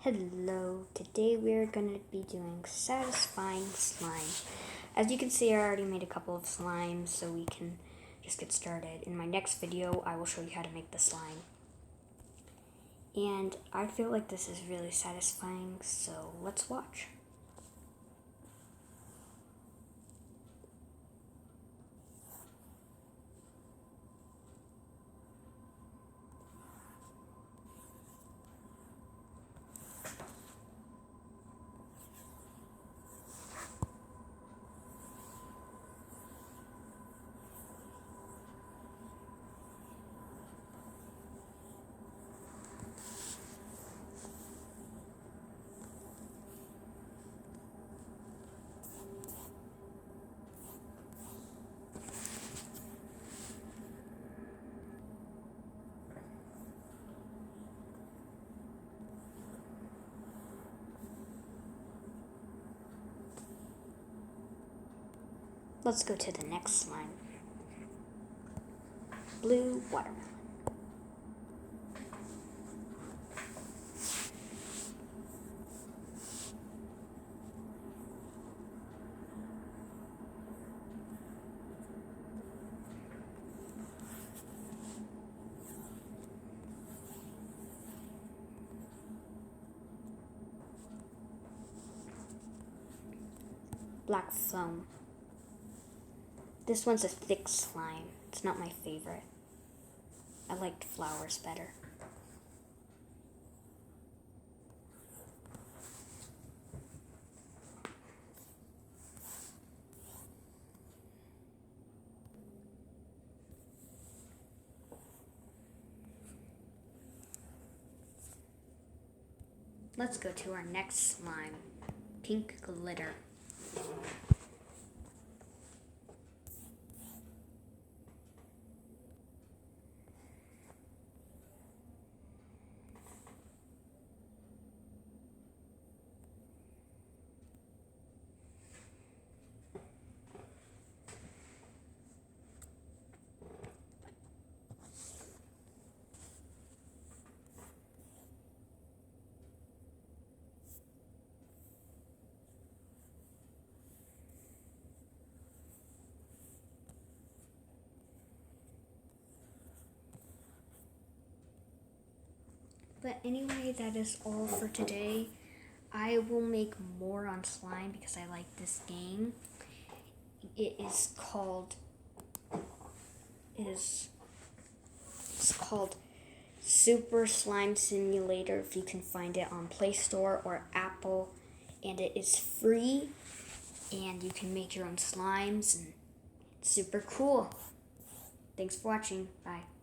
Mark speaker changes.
Speaker 1: Hello, today we're going to be doing satisfying slime. As you can see, I already made a couple of slimes, so we can just get started. In my next video, I will show you how to make the slime. And I feel like this is really satisfying, so let's watch. Let's go to the next slime. Blue watermelon. Black foam. This one's a thick slime. It's not my favorite. I liked flowers better. Let's go to our next slime. Pink glitter. But anyway, that is all for today. I will make more on slime because I like this game. It's called Super Slime Simulator, if you can find it on Play Store or Apple, and it is free and you can make your own slimes and it's super cool. Thanks for watching. Bye.